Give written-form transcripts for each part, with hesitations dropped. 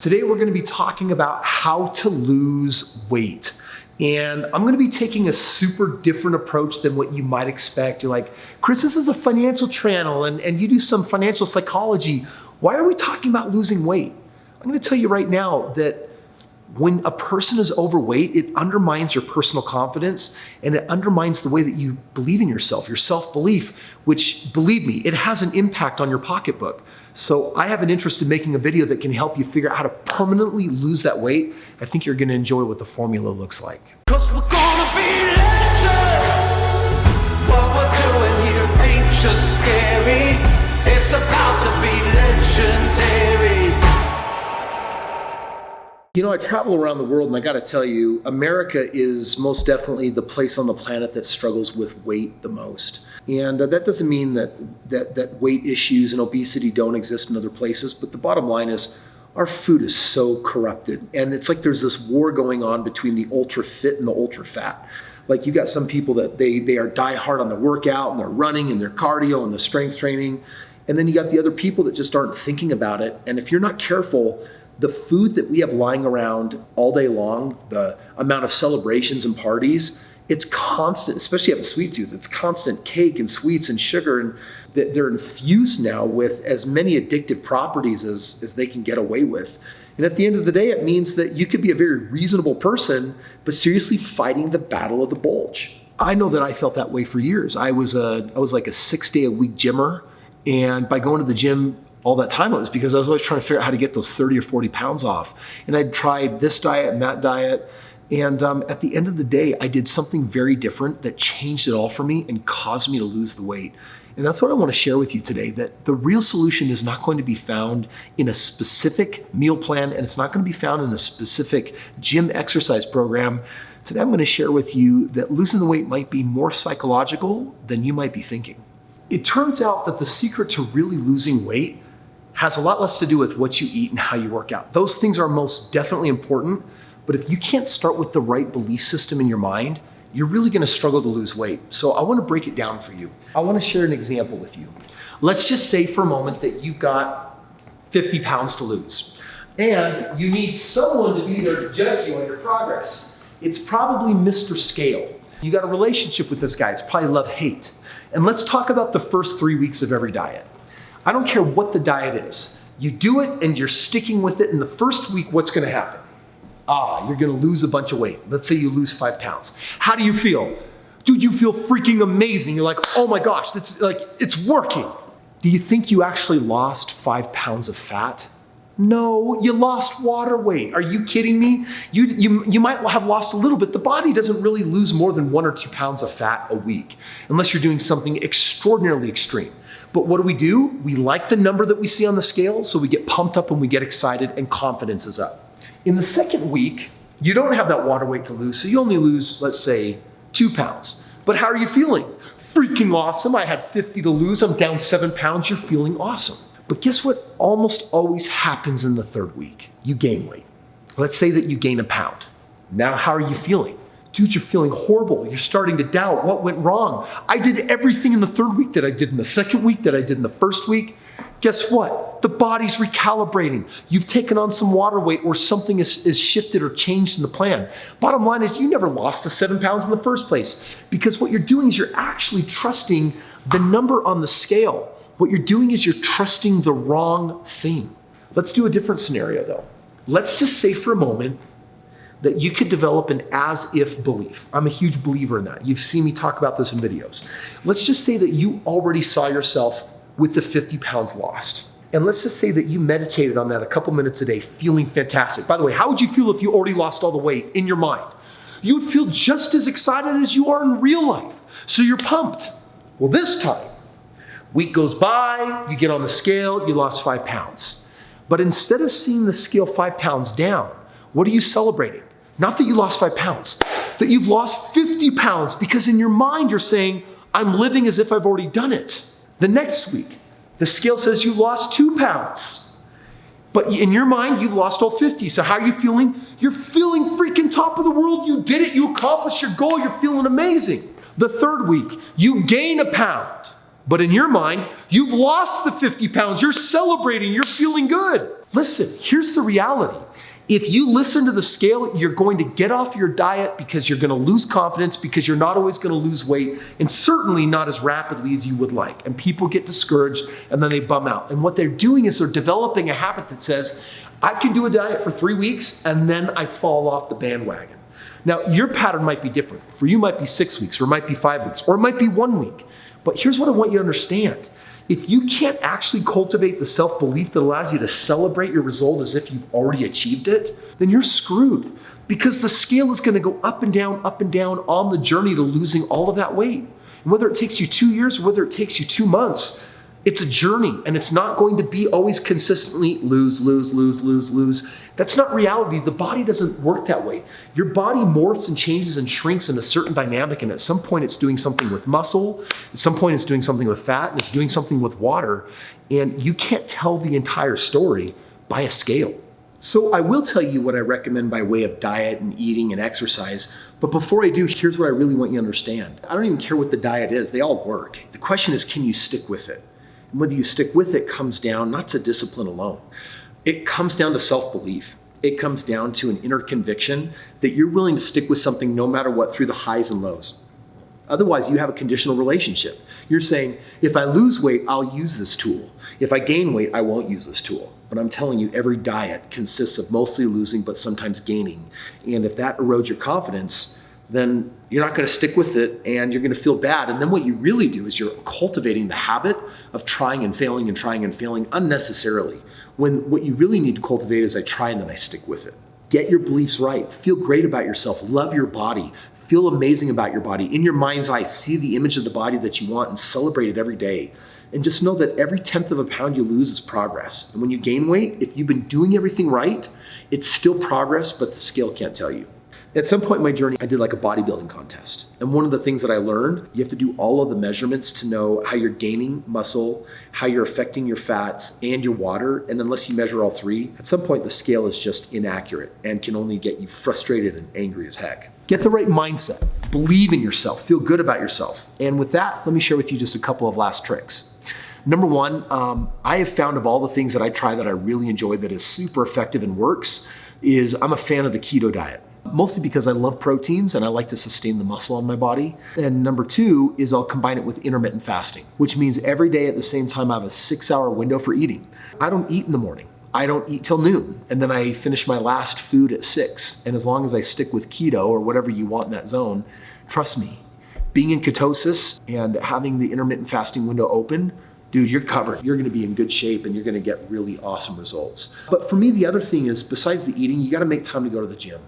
Today we're going to be talking about how to lose weight. And I'm going to be taking a super different approach than what you might expect. You're like, Kris, this is a financial channel and you do some financial psychology. Why are we talking about losing weight? I'm going to tell you right now that when a person is overweight, it undermines your personal confidence and it undermines the way that you believe in yourself, your self-belief, which, believe me, it has an impact on your pocketbook. So I have an interest in making a video that can help you figure out how to permanently lose that weight. I think you're going to enjoy what the formula looks like. 'Cause we're gonna be legends. What we're doing here ain't just scary. It's about to be legendary. You know, I travel around the world and I gotta tell you, America is most definitely the place on the planet that struggles with weight the most. And that doesn't mean that weight issues and obesity don't exist in other places, but the bottom line is our food is so corrupted. And it's like there's this war going on between the ultra fit and the ultra fat. Like you got some people that they are die hard on the workout and they're running and their cardio and the strength training. And then you got the other people that just aren't thinking about it. And if you're not careful, the food that we have lying around all day long, the amount of celebrations and parties, it's constant, especially if you have a sweet tooth, it's constant cake and sweets and sugar, and they're infused now with as many addictive properties as they can get away with. And at the end of the day, it means that you could be a very reasonable person, but seriously fighting the battle of the bulge. I know that I felt that way for years. I was like a 6-day-a-week gymmer, and by going to the gym all that time, it was because I was always trying to figure out how to get those 30 or 40 pounds off. And I'd tried this diet and that diet. And at the end of the day, I did something very different that changed it all for me and caused me to lose the weight. And that's what I want to share with you today, that the real solution is not going to be found in a specific meal plan, and it's not going to be found in a specific gym exercise program. Today, I'm going to share with you that losing the weight might be more psychological than you might be thinking. It turns out that the secret to really losing weight has a lot less to do with what you eat and how you work out. Those things are most definitely important, but if you can't start with the right belief system in your mind, you're really gonna struggle to lose weight. So I wanna break it down for you. I wanna share an example with you. Let's just say for a moment that you've got 50 pounds to lose, and you need someone to be there to judge you on your progress. It's probably Mr. Scale. You got a relationship with this guy, it's probably love-hate. And let's talk about the first 3 weeks of every diet. I don't care what the diet is. You do it and you're sticking with it. In the first week, what's gonna happen? You're gonna lose a bunch of weight. Let's say you lose 5 pounds. How do you feel? Dude, you feel freaking amazing. You're like, oh my gosh, it's working. Do you think you actually lost 5 pounds of fat? No, you lost water weight. Are you kidding me? You might have lost a little bit. The body doesn't really lose more than 1 or 2 pounds of fat a week, unless you're doing something extraordinarily extreme. But what do? We like the number that we see on the scale, so we get pumped up and we get excited and confidence is up. In the second week, you don't have that water weight to lose, so you only lose, let's say, 2 pounds. But how are you feeling? Freaking awesome. I had 50 to lose. I'm down 7 pounds. You're feeling awesome. But guess what almost always happens in the third week? You gain weight. Let's say that you gain a pound. Now, how are you feeling? Dude, you're feeling horrible. You're starting to doubt what went wrong. I did everything in the third week that I did in the second week, that I did in the first week. Guess what? The body's recalibrating. You've taken on some water weight or something is shifted or changed in the plan. Bottom line is you never lost the 7 pounds in the first place, because what you're doing is you're actually trusting the number on the scale. What you're doing is you're trusting the wrong thing. Let's do a different scenario though. Let's just say for a moment that you could develop an as-if belief. I'm a huge believer in that. You've seen me talk about this in videos. Let's just say that you already saw yourself with the 50 pounds lost. And let's just say that you meditated on that a couple minutes a day, feeling fantastic. By the way, how would you feel if you already lost all the weight in your mind? You would feel just as excited as you are in real life. So you're pumped. Well, this time, week goes by, you get on the scale, you lost 5 pounds. But instead of seeing the scale 5 pounds down, what are you celebrating? Not that you lost 5 pounds, that you've lost 50 pounds, because in your mind you're saying, I'm living as if I've already done it. The next week, the scale says you lost 2 pounds. But in your mind, you've lost all 50. So how are you feeling? You're feeling freaking top of the world. You did it. You accomplished your goal. You're feeling amazing. The third week, you gain a pound. But in your mind, you've lost the 50 pounds. You're celebrating. You're feeling good. Listen, here's the reality. If you listen to the scale, you're going to get off your diet because you're going to lose confidence, because you're not always going to lose weight, and certainly not as rapidly as you would like. And people get discouraged and then they bum out. And what they're doing is they're developing a habit that says, I can do a diet for 3 weeks and then I fall off the bandwagon. Now, your pattern might be different. For you, it might be 6 weeks, or it might be 5 weeks, or it might be 1 week. But here's what I want you to understand. If you can't actually cultivate the self-belief that allows you to celebrate your result as if you've already achieved it, then you're screwed, because the scale is going to go up and down on the journey to losing all of that weight. And whether it takes you 2 years, or whether it takes you 2 months, it's a journey, and it's not going to be always consistently lose. That's not reality. The body doesn't work that way. Your body morphs and changes and shrinks in a certain dynamic, and at some point it's doing something with muscle, at some point it's doing something with fat, and it's doing something with water, and you can't tell the entire story by a scale. So I will tell you what I recommend by way of diet and eating and exercise, but before I do, here's what I really want you to understand. I don't even care what the diet is, they all work. The question is, can you stick with it? And whether you stick with it comes down not to discipline alone. It comes down to self-belief. It comes down to an inner conviction that you're willing to stick with something no matter what, through the highs and lows. Otherwise, you have a conditional relationship. You're saying, if I lose weight, I'll use this tool. If I gain weight, I won't use this tool. But I'm telling you, every diet consists of mostly losing, but sometimes gaining. And if that erodes your confidence, then you're not going to stick with it, and you're going to feel bad. And then what you really do is you're cultivating the habit of trying and failing unnecessarily, when what you really need to cultivate is I try and then I stick with it. Get your beliefs right. Feel great about yourself. Love your body. Feel amazing about your body. In your mind's eye, see the image of the body that you want and celebrate it every day. And just know that every 1/10 of a pound you lose is progress. And when you gain weight, if you've been doing everything right, it's still progress, but the scale can't tell you. At some point in my journey, I did like a bodybuilding contest. And one of the things that I learned, you have to do all of the measurements to know how you're gaining muscle, how you're affecting your fats and your water. And unless you measure all three, at some point the scale is just inaccurate and can only get you frustrated and angry as heck. Get the right mindset, believe in yourself, feel good about yourself. And with that, let me share with you just a couple of last tricks. Number one, I have found of all the things that I try that I really enjoy that is super effective and works is I'm a fan of the keto diet. Mostly because I love proteins and I like to sustain the muscle on my body. And number two is I'll combine it with intermittent fasting, which means every day at the same time I have a 6-hour window for eating. I don't eat in the morning. I don't eat till noon, and then I finish my last food at 6. And as long as I stick with keto or whatever you want in that zone, trust me, being in ketosis and having the intermittent fasting window open, dude, you're covered. You're gonna be in good shape and you're gonna get really awesome results. But for me, the other thing is, besides the eating, you gotta make time to go to the gym.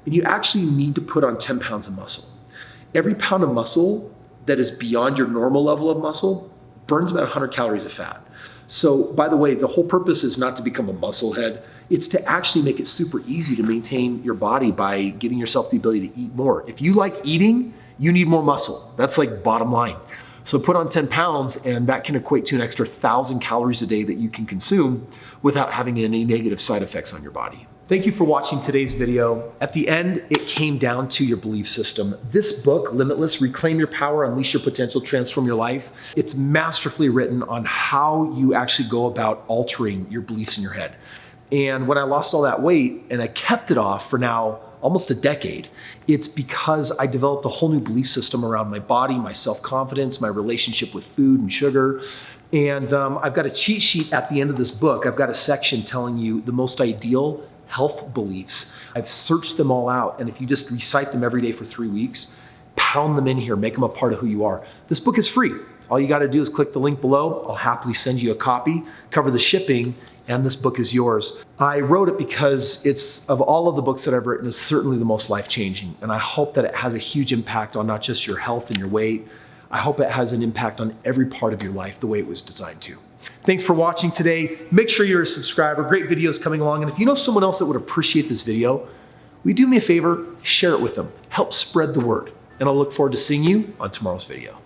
And you actually need to put on 10 pounds of muscle. Every pound of muscle that is beyond your normal level of muscle burns about 100 calories of fat. So by the way, the whole purpose is not to become a muscle head. It's to actually make it super easy to maintain your body by giving yourself the ability to eat more. If you like eating, you need more muscle. That's like bottom line. So put on 10 pounds and that can equate to an extra 1,000 calories a day that you can consume without having any negative side effects on your body. Thank you for watching today's video. At the end, it came down to your belief system. This book, Limitless, Reclaim Your Power, Unleash Your Potential, Transform Your Life, it's masterfully written on how you actually go about altering your beliefs in your head. And when I lost all that weight and I kept it off for now almost a decade, it's because I developed a whole new belief system around my body, my self-confidence, my relationship with food and sugar. And I've got a cheat sheet at the end of this book. I've got a section telling you the most ideal health beliefs. I've searched them all out, and if you just recite them every day for 3 weeks, pound them in here, make them a part of who you are. This book is free. All you got to do is click the link below. I'll happily send you a copy, cover the shipping, and this book is yours. I wrote it because it's, of all of the books that I've written, it's certainly the most life-changing, and I hope that it has a huge impact on not just your health and your weight. I hope it has an impact on every part of your life the way it was designed to. Thanks for watching today. Make sure you're a subscriber. Great videos coming along. And if you know someone else that would appreciate this video, will you do me a favor? Share it with them. Help spread the word. And I'll look forward to seeing you on tomorrow's video.